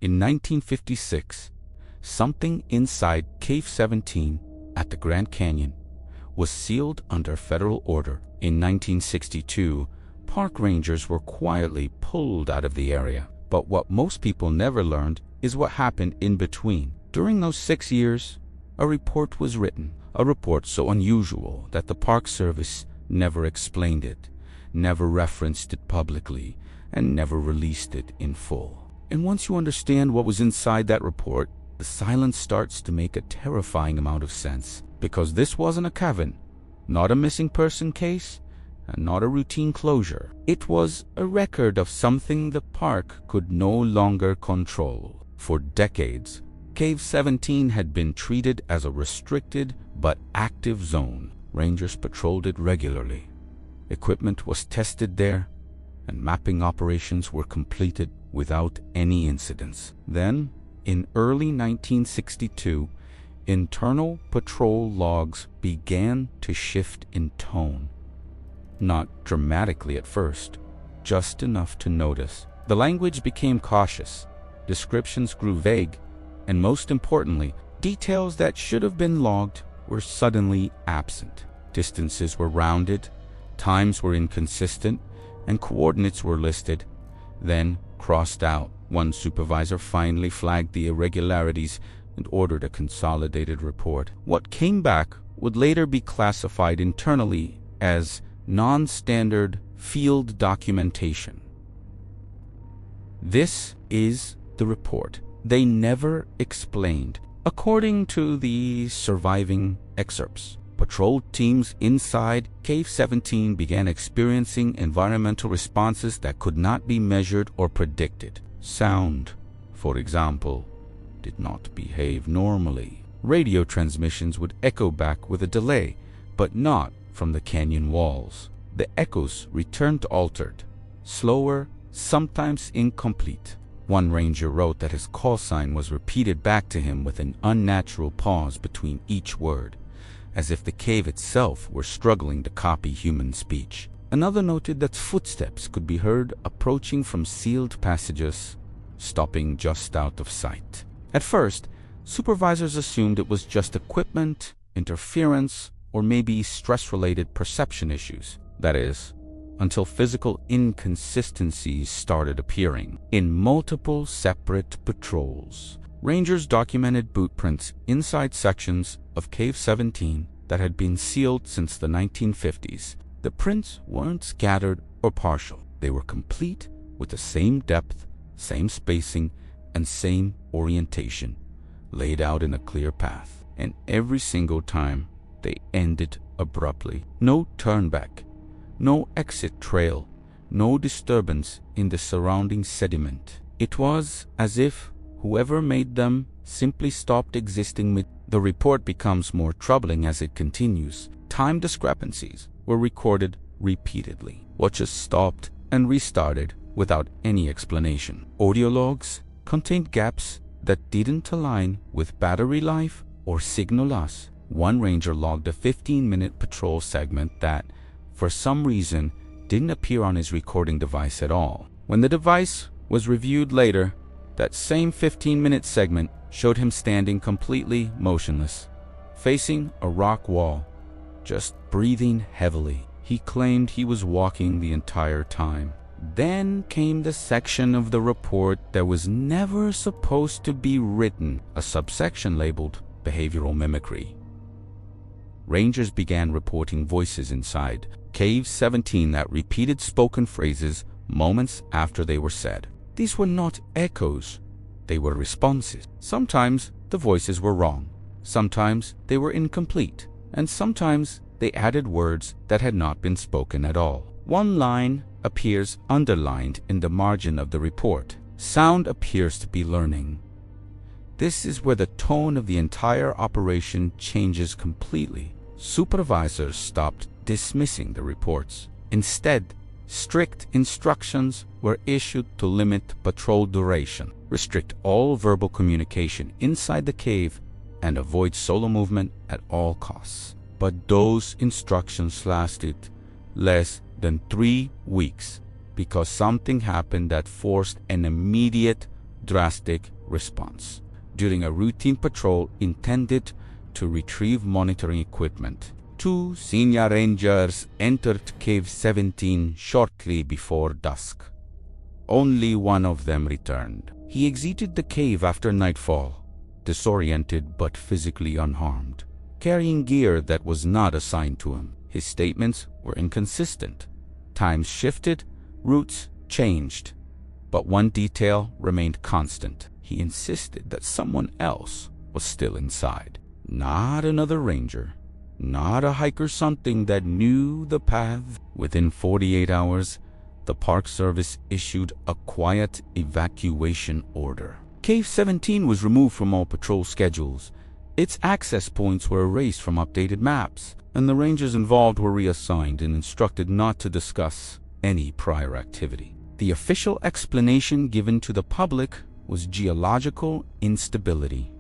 In 1956, something inside Cave 17 at the Grand Canyon was sealed under federal order. In 1962, park rangers were quietly pulled out of the area. But what most people never learned is what happened in between. During those 6 years, a report was written, a report so unusual that the Park Service never explained it, never referenced it publicly, and never released it in full. And once you understand what was inside that report, the silence starts to make a terrifying amount of sense. Because this wasn't a cave-in, not a missing person case, and not a routine closure. It was a record of something the park could no longer control. For decades, Cave 17 had been treated as a restricted but active zone. Rangers patrolled it regularly. Equipment was tested there, and mapping operations were completed without any incidents. Then, in early 1962, internal patrol logs began to shift in tone. Not dramatically at first, just enough to notice. The language became cautious, descriptions grew vague, and most importantly, details that should have been logged were suddenly absent. Distances were rounded, times were inconsistent, and coordinates were listed, then crossed out. One supervisor finally flagged the irregularities and ordered a consolidated report. What came back would later be classified internally as non-standard field documentation. This is the report they never explained. According to the surviving excerpts, patrol teams inside Cave 17 began experiencing environmental responses that could not be measured or predicted. Sound, for example, did not behave normally. Radio transmissions would echo back with a delay, but not from the canyon walls. The echoes returned altered, slower, sometimes incomplete. One ranger wrote that his call sign was repeated back to him with an unnatural pause between each word, as if the cave itself were struggling to copy human speech. Another noted that footsteps could be heard approaching from sealed passages, stopping just out of sight. At first, supervisors assumed it was just equipment, interference, or maybe stress-related perception issues. That is, until physical inconsistencies started appearing. In multiple separate patrols, rangers documented boot prints inside sections of Cave 17 that had been sealed since the 1950s. The prints weren't scattered or partial. They were complete with the same depth, same spacing, and same orientation, laid out in a clear path. And every single time, they ended abruptly. No turnback, no exit trail, no disturbance in the surrounding sediment. It was as if whoever made them simply stopped existing. The report becomes more troubling as it continues. Time discrepancies were recorded repeatedly. Watches stopped and restarted without any explanation. Audio logs contained gaps that didn't align with battery life or signal loss. One ranger logged a 15-minute patrol segment that, for some reason, didn't appear on his recording device at all. When the device was reviewed later, that same 15-minute segment showed him standing completely motionless, facing a rock wall, just breathing heavily. He claimed he was walking the entire time. Then came the section of the report that was never supposed to be written, a subsection labeled behavioral mimicry. Rangers began reporting voices inside Cave 17 that repeated spoken phrases moments after they were said. These were not echoes, they were responses. Sometimes the voices were wrong, sometimes they were incomplete, and sometimes they added words that had not been spoken at all. One line appears underlined in the margin of the report. Sound appears to be learning. This is where the tone of the entire operation changes completely. Supervisors stopped dismissing the reports. Instead, strict instructions were issued to limit patrol duration, restrict all verbal communication inside the cave, and avoid solo movement at all costs. But those instructions lasted less than 3 weeks because something happened that forced an immediate, drastic response. During a routine patrol intended to retrieve monitoring equipment, 2 senior rangers entered Cave 17 shortly before dusk. Only one of them returned. He exited the cave after nightfall, disoriented but physically unharmed, carrying gear that was not assigned to him. His statements were inconsistent. Times shifted, routes changed, but one detail remained constant. He insisted that someone else was still inside. Not another ranger, not a hiker, something that knew the path. Within 48 hours, the Park Service issued a quiet evacuation order. Cave 17 was removed from all patrol schedules. Its access points were erased from updated maps, and the rangers involved were reassigned and instructed not to discuss any prior activity. The official explanation given to the public was geological instability.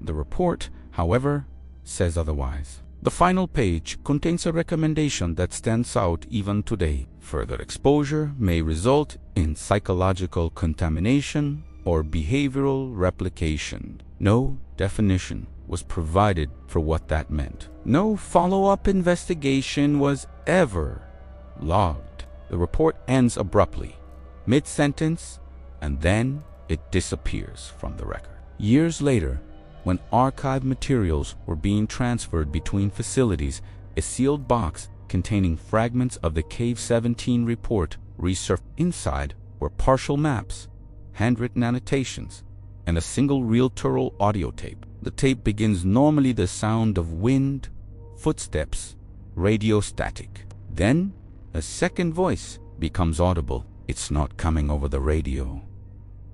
The report, however, says otherwise. The final page contains a recommendation that stands out even today. Further exposure may result in psychological contamination or behavioral replication. No definition was provided for what that meant. No follow-up investigation was ever logged. The report ends abruptly, mid-sentence, and then it disappears from the record. Years later, when archive materials were being transferred between facilities, a sealed box containing fragments of the Cave 17 report resurfaced. Inside were partial maps, handwritten annotations, and a single reel-to-reel audio tape. The tape begins normally the sound of wind, footsteps, radio static. Then, a second voice becomes audible. It's not coming over the radio.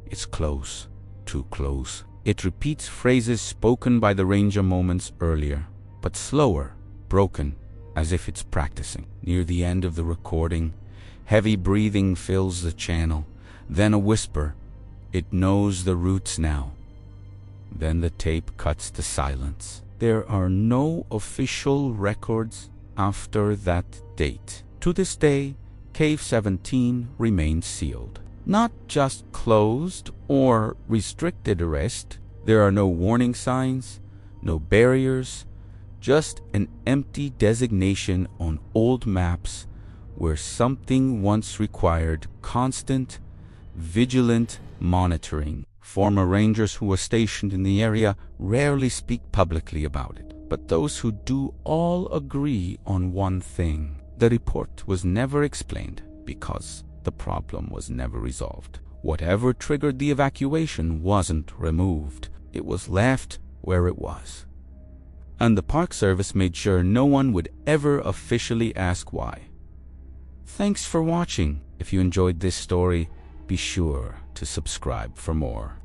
It's close, too close. It repeats phrases spoken by the ranger moments earlier, but slower, broken, as if it's practicing. Near the end of the recording, heavy breathing fills the channel, then a whisper. It knows the routes now. Then the tape cuts to silence. There are no official records after that date. To this day, Cave 17 remains sealed. Not just closed or restricted arrest. There are no warning signs, no barriers, just an empty designation on old maps where something once required constant, vigilant monitoring. Former rangers who were stationed in the area rarely speak publicly about it, but those who do all agree on one thing. The report was never explained because the problem was never resolved. Whatever triggered the evacuation wasn't removed. It was left where it was. And the Park Service made sure no one would ever officially ask why. Thanks for watching. If you enjoyed this story, be sure to subscribe for more.